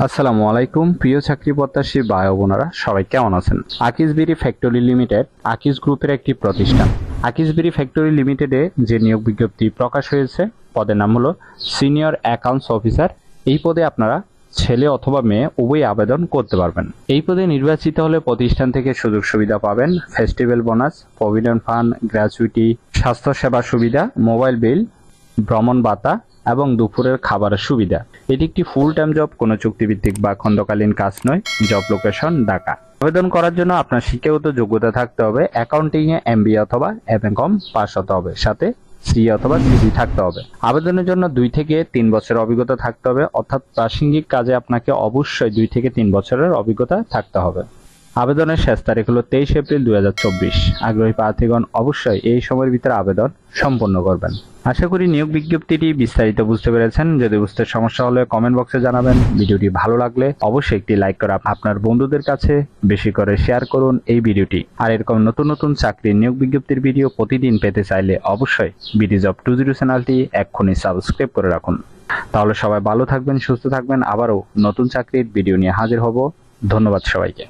আসসালামু আলাইকুম প্রিয় চাকরি প্রত্যাশী ভাই ও বোনেরা, সবাই কেমন আছেন? আকিজ বিড়ি ফ্যাক্টরি লিমিটেড আকিজ গ্রুপের একটি প্রতিষ্ঠান। আকিজ বিড়ি ফ্যাক্টরি লিমিটেডে যে নিয়োগ বিজ্ঞপ্তি প্রকাশ হয়েছে, পদের নাম হলো সিনিয়র অ্যাকাউন্টস অফিসার। এই পদে আপনারা ছেলে অথবা মেয়ে উভয়ই আবেদন করতে পারবেন। এই পদে নির্বাচিত হলে প্রতিষ্ঠান থেকে সুযোগ সুবিধা পাবেন: festival bonus, provident fund, gratuity, স্বাস্থ্যসেবা সুবিধা, মোবাইল বিল, ভ্রমণ ভাতা এবং দুপুরের খাবারের সুবিধা। এটি একটি ফুল টাইম জব, কোনো চুক্তিভিত্তিক বা খণ্ডকালীন কাজ নয়। Job location Dhaka. আবেদন করার জন্য আপনার শিক্ষাগত যোগ্যতা থাকতে হবে, অ্যাকাউন্টিং এ এমবিএ অথবা এমকম পাস হতে হবে, সাথে সি অথবা সিডি থাকতে হবে। আবেদনের জন্য 2 থেকে 3 বছরের অভিজ্ঞতা থাকতে হবে, অর্থাৎ প্রাসঙ্গিক কাজে আপনাকে অবশ্যই 2 থেকে 3 বছরের অভিজ্ঞতা থাকতে হবে। আবেদনের শেষ তারিখ হলো 23 এপ্রিল 2024। আগ্রহী প্রার্থীগণ অবশ্যই এই সময়ের ভিতরে আবেদন সম্পন্ন করবেন। আশা করি নিয়োগ বিজ্ঞপ্তিটি বিস্তারিত বুঝতে পেরেছেন। যদি বুঝতে সমস্যা হলে কমেন্ট বক্সে জানাবেন। ভিডিওটি ভালো লাগলে অবশ্যই একটি লাইক করে আপনার বন্ধুদের কাছে বেশি করে শেয়ার করুন এই ভিডিওটি। আর এরকম নতুন নতুন চাকরির নিয়োগ বিজ্ঞপ্তির ভিডিও প্রতিদিন পেতে চাইলে অবশ্যই বিডি জব 20 চ্যানেলটি এক্ষুনি সাবস্ক্রাইব করে রাখুন। তাহলে সবাই ভালো থাকবেন, সুস্থ থাকবেন। আবারও নতুন চাকরির ভিডিও নিয়ে হাজির হব। ধন্যবাদ সবাইকে।